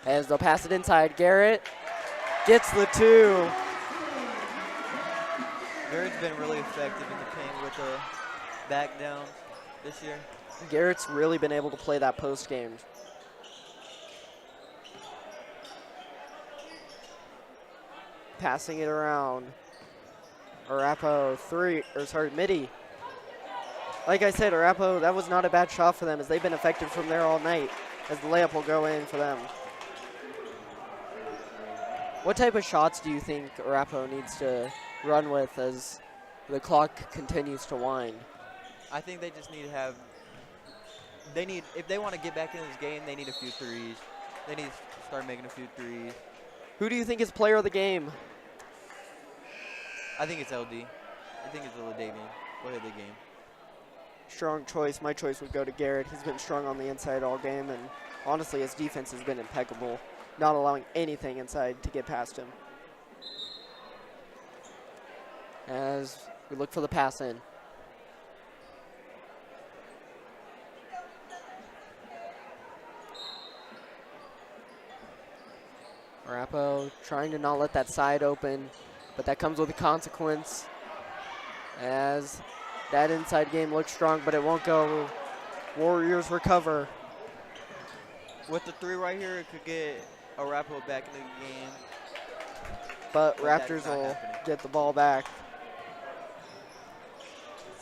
As they'll pass it inside, Garrett gets the 2. Garrett's been really effective in the paint with the back down this year. Garrett's really been able to play that post game. Passing it around. Arapahoe Midi. Like I said, Arapahoe, that was not a bad shot for them as they've been effective from there all night as the layup will go in for them. What type of shots do you think Arapahoe needs to run with as the clock continues to wind? I think they just need to have, if they want to get back in this game, they need a few threes. They need to start making a few threes. Who do you think is player of the game? I think it's LD. I think it's LaDavian. Player of the game. Strong choice. My choice would go to Garrett. He's been strong on the inside all game, and honestly, his defense has been impeccable, not allowing anything inside to get past him. As we look for the pass in. Arapahoe trying to not let that side open, but that comes with a consequence as that inside game looks strong, but it won't go. Warriors recover. With the 3 right here, it could get Arapahoe back in the game. But Raptors will get the ball back.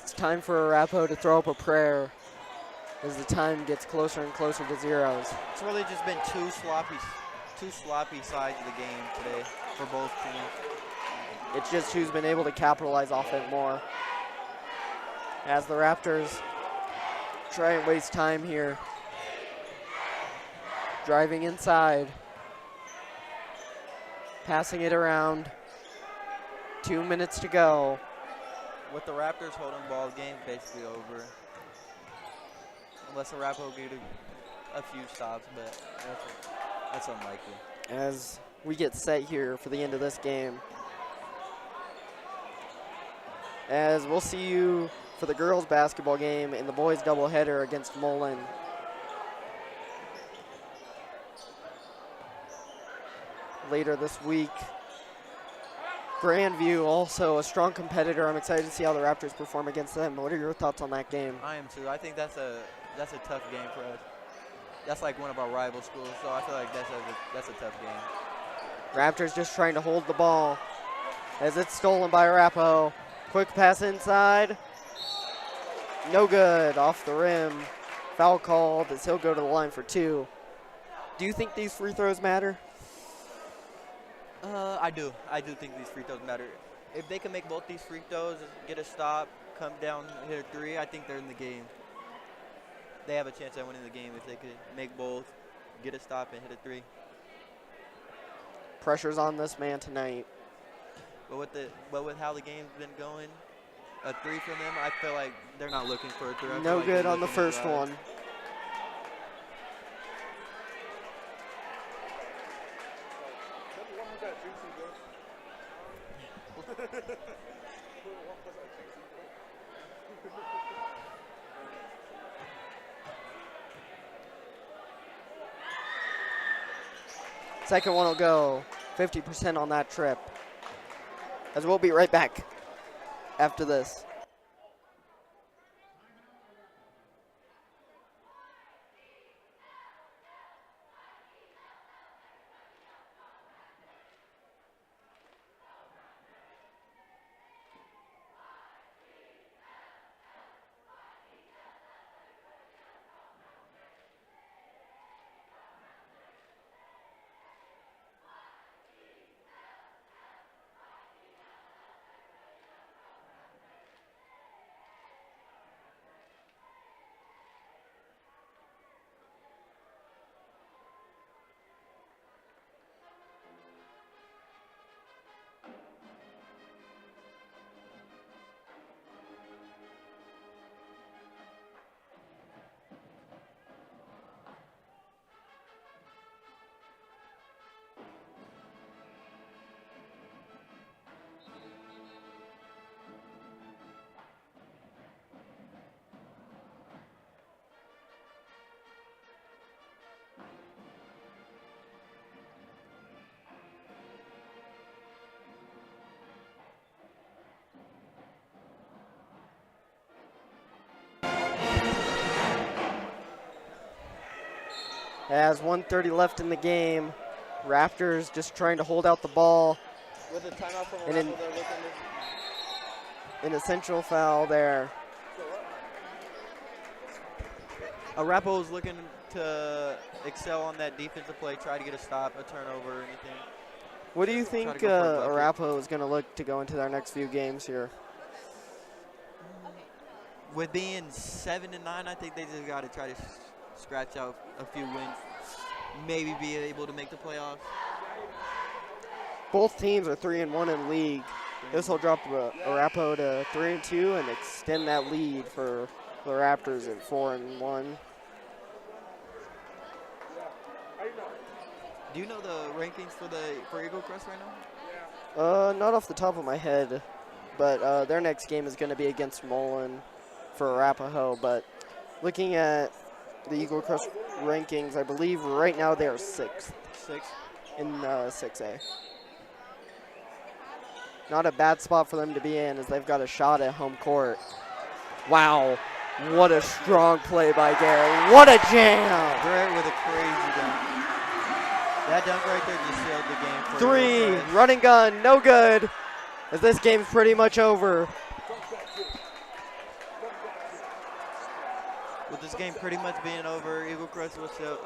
It's time for Arapahoe to throw up a prayer as the time gets closer and closer to zeros. It's really just been two sloppy sides of the game today for both teams. It's just who's been able to capitalize off it more. As the Raptors try and waste time here. Driving inside. Passing it around. 2 minutes to go. With the Raptors holding ball, the game's basically over. Unless Arapahoe get a few stops, but that's unlikely. As we get set here for the end of this game. As we'll see you for the girls basketball game in the boys doubleheader against Mullen. Later this week. Grandview, also a strong competitor. I'm excited to see how the Raptors perform against them. What are your thoughts on that game? I am too. I think that's a tough game for us. That's like one of our rival schools, so I feel like that's a tough game. Raptors just trying to hold the ball as it's stolen by Arapahoe. Quick pass inside. No good, off the rim. Foul called as he'll go to the line for 2. Do you think these free throws matter? I do. I do think these free throws matter. If they can make both these free throws, get a stop, come down, hit a 3, I think they're in the game. They have a chance at winning the game if they could make both, get a stop, and hit a 3. Pressure's on this man tonight. But with how the game's been going, a 3 from them, I feel like they're not looking for a 3. No good on the first one. Second one will go 50% on that trip. As we'll be right back after this. As 1:30 left in the game, Raptors just trying to hold out the ball. With a timeout from And Arapahoe, they're looking an essential foul there. Arapahoe's looking to excel on that defensive play, try to get a stop, a turnover, or anything. What do you think Try to go for a bucket. Arapahoe is going to look to go into their next few games here? With being 7-9, I think they just got to try to scratch out a few wins, maybe be able to make the playoffs. Both teams are 3-1 in league. This will drop Arapahoe to 3-2 and extend that lead for the Raptors at 4-1. Do you know the rankings for Eagle Crest right now? Not off the top of my head, but their next game is going to be against Mullen for Arapahoe. But looking at the Eagle Crest rankings, I believe right now they are sixth in 6A. Not a bad spot for them to be in as they've got a shot at home court. Wow, what a strong play by Garrett. What a jam! Garrett with a crazy dunk. That dunk right there just sealed the game. For Three, run and gun, no good, as this game's pretty much over. With this game pretty much being over, Eagle Crest will sail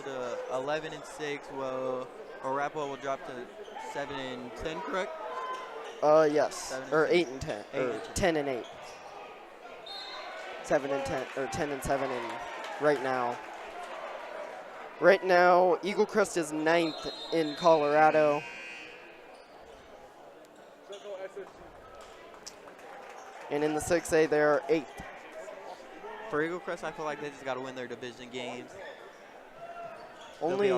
to 11-6. Well, Arapahoe will drop to 7-10, correct? Yes, or 8-10, or 10-8. 7-10, or 10-7 in right now. Right now, Eagle Crest is 9th in Colorado. And in the 6A, they're 8th. For Eagle Crest, I feel like they just got to win their division games. Only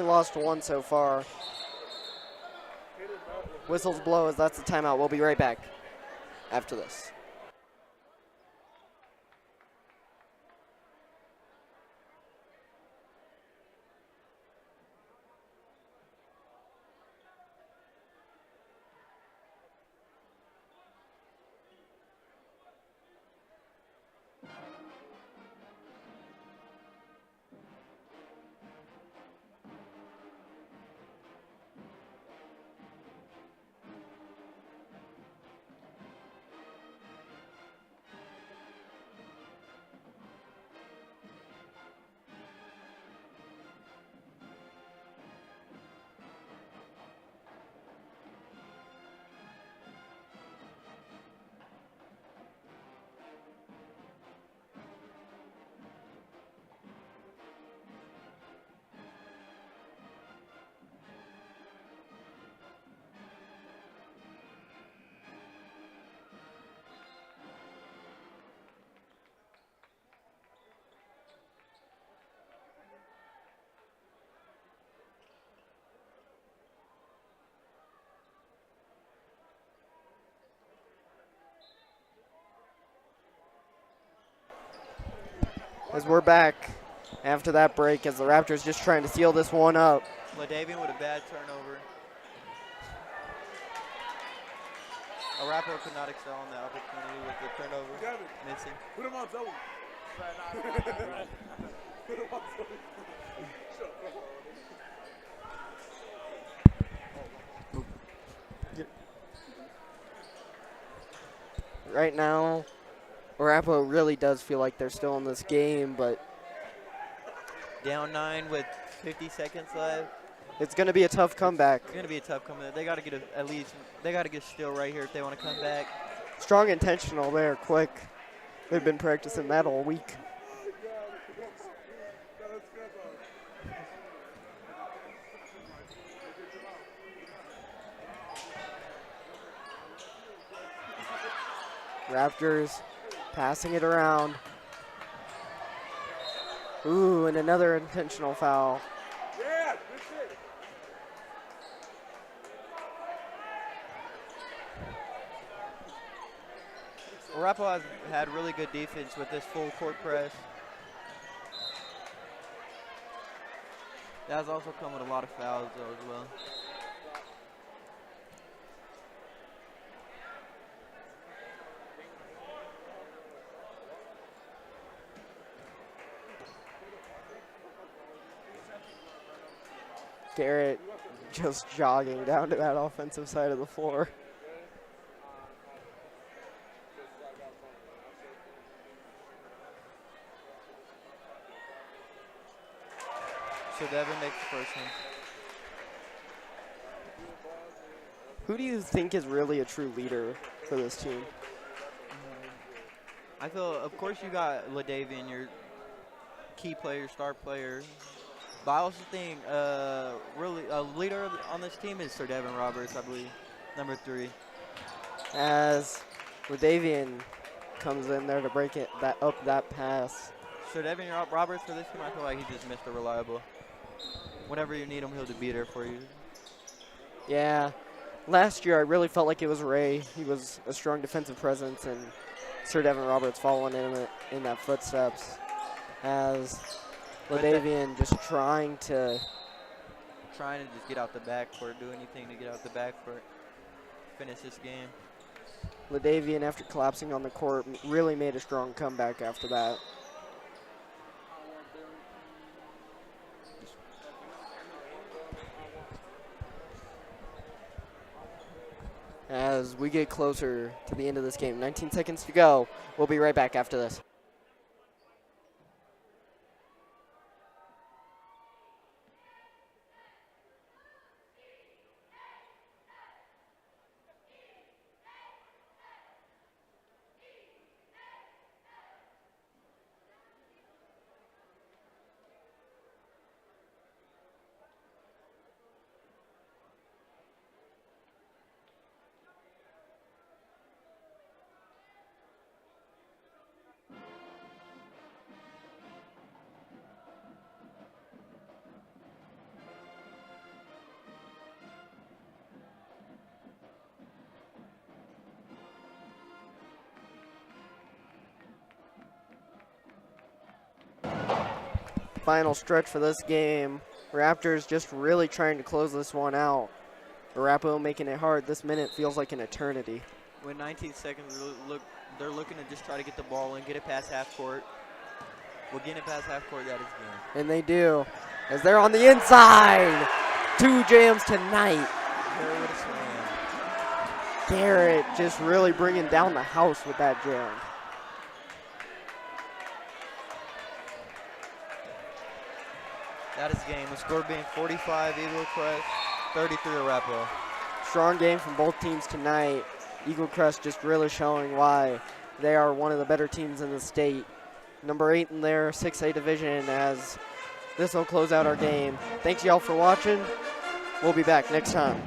lost one so far. Whistles blow as that's the timeout. We'll be right back after this. As we're back after that break, as the Raptors just trying to seal this one up. LaDavian with a bad turnover. Arapahoe could not excel on that opportunity with the turnover missing. Put him on zone. Put him on zone. Right now, Arapahoe really does feel like they're still in this game, but down 9 with 50 seconds left. It's going to be a tough comeback. It's going to be a tough comeback. They got to get at least, they got to get a steal right here if they want to come back. Strong intentional there, quick. They've been practicing that all week. Raptors passing it around. Ooh, and another intentional foul. Yeah, good shit. Arapahoe has had really good defense with this full court press. That has also come with a lot of fouls though as well. Garrett just jogging down to that offensive side of the floor. So Devin makes the first one. Who do you think is really a true leader for this team? I feel, of course, you got LaDavian, your key player, star player. But I also think really a leader on this team is Sir Devin Roberts, I believe, number 3. As LaDavian comes in there to break it up that pass. Sir Devin Roberts for this team, I feel like he's just Mr. Reliable. Whenever you need him, he'll be there for you. Yeah. Last year, I really felt like it was Ray. He was a strong defensive presence, and Sir Devin Roberts following in that footsteps. As LaDavian just trying to just get out the backcourt, do anything to get out the backcourt, finish this game. LaDavian, after collapsing on the court, really made a strong comeback after that. As we get closer to the end of this game, 19 seconds to go. We'll be right back after this. Final stretch for this game. Raptors just really trying to close this one out. Arapahoe making it hard. This minute feels like an eternity. With 19 seconds, they're looking to just try to get the ball and get it past half court. Well, getting it past half court, that is game. And they do. As they're on the inside. 2 jams tonight. Garrett with a slam. Garrett just really bringing down the house with that jam. That is game. The score being 45 Eagle Crest, 33 Arapahoe. Strong game from both teams tonight. Eagle Crest just really showing why they are one of the better teams in the state. Number 8 in their 6A division, as this will close out our game. Thanks y'all for watching. We'll be back next time.